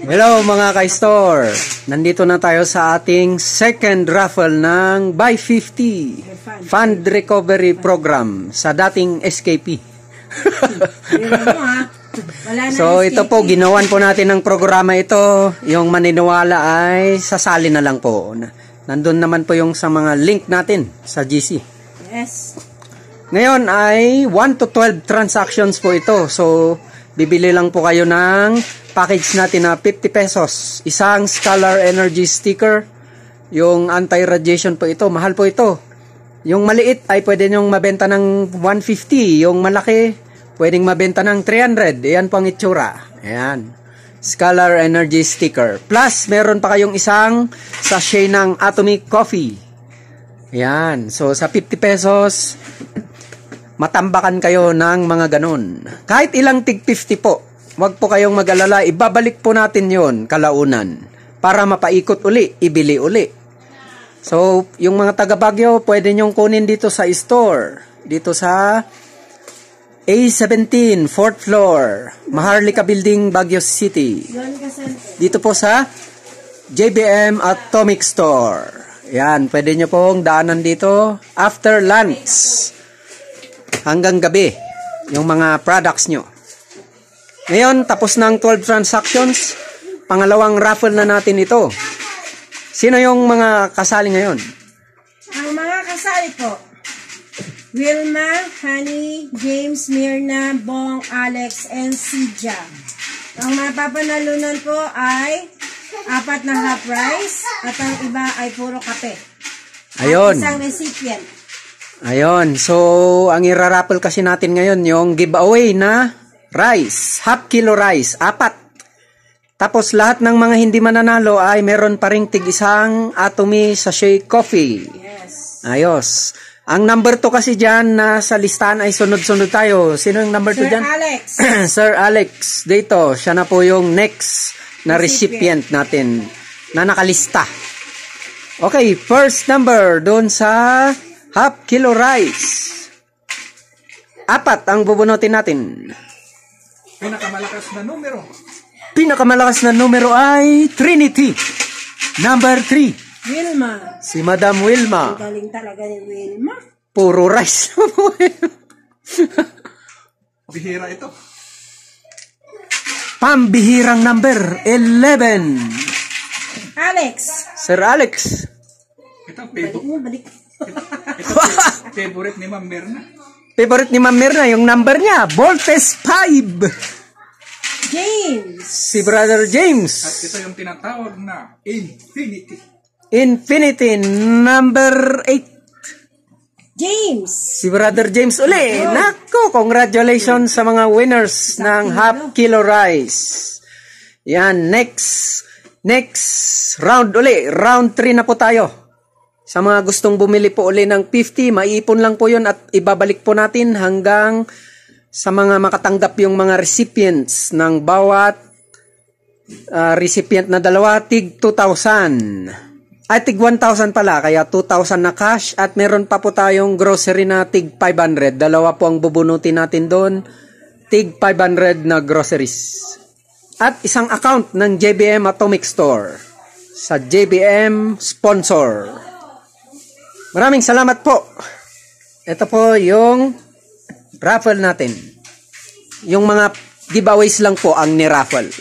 Hello mga ka-store. Nandito na tayo sa ating second raffle ng Buy 50 Fund Recovery Program sa dating SKP. So ito po, ginawan po natin ng programa ito. Yung maniniwala ay sasali na lang po. Nandun naman po yung sa mga link natin sa GC. Yes. Ngayon ay 1 to 12 transactions po ito. So bibili lang po kayo ng package natin na 50 pesos. Isang Scalar Energy sticker. Yung anti-radiation po ito. Mahal po ito. Yung maliit ay pwede nyong mabenta ng 150. Yung malaki, pwedeng mabenta ng 300. Ayan po ang itsura. Ayan. Scalar Energy sticker. Plus, meron pa kayong isang sachet ng Atomic Coffee. Ayan. So, sa 50 pesos, matambakan kayo ng mga ganun. Kahit ilang tig 50 po. Huwag po kayong mag-alala. Ibabalik po natin yon kalaunan. Para mapaikot uli. Ibili uli. So, yung mga taga Baguio, pwede nyong kunin dito sa store. Dito sa A17, 4th floor. Maharlika Building, Baguio City. Dito po sa JBM Atomic Store. Yan, pwede nyo pong daanan dito after lunch. Hanggang gabi. Yung mga products nyo. Ngayon, tapos ng 12 transactions. Pangalawang raffle na natin ito. Sino yung mga kasali ngayon? Ang mga kasali po, Wilma, Honey, James, Mirna, Bong, Alex, and Sija. Ang mapapanalunan po ay 4 na half rice at ang iba ay puro kape. Ayun. At isang recipient. Ayun. So, ang iraraffle kasi natin ngayon, yung giveaway na rice. Half kilo rice. 4. Tapos lahat ng mga hindi mananalo ay meron pa ring tig-isang Atomy sachet coffee. Yes. Ayos. Ang number 2 kasi dyan na sa listahan ay sunod-sunod tayo. Sino yung number 2 dyan? Sir Alex. Sir Alex. Dito. Siya na po yung next na recipient natin na nakalista. Okay. First number doon sa half kilo rice. 4 ang bubunutin natin. Pinakamalakas na numero. Pinakamalakas na numero ay Trinity. Number 3. Wilma. Si Madam Wilma. Ang galing talaga ni Wilma. Puro rice. Bihira ito. Pambihirang number 11. Alex. Sir Alex. Ito, Balik mo, balik. favorite ni Ma'am Mirna. Favorite ni Ma'am Mirna, yung number niya, Voltes 5. James. Si Brother James. At ito yung tinatawag na Infinity. Infinity, number 8. James. Si Brother James uli. Nako, congratulations sa mga winners ng half kilo rice. Yan, next round uli. Round 3 na po tayo. Sa mga gustong bumili po uli ng 50, maiipon lang po yun at ibabalik po natin hanggang sa mga makatanggap yung mga recipients ng bawat recipient na dalawa, tig 2,000. Ay, tig 1,000 pala, kaya 2,000 na cash at meron pa po tayong grocery na tig 500. Dalawa po ang bubunutin natin doon, tig 500 na groceries. At isang account ng JBM Atomic Store sa JBM sponsor. Maraming salamat po. Ito po yung raffle natin. Yung mga giveaways lang po ang ni-raffle.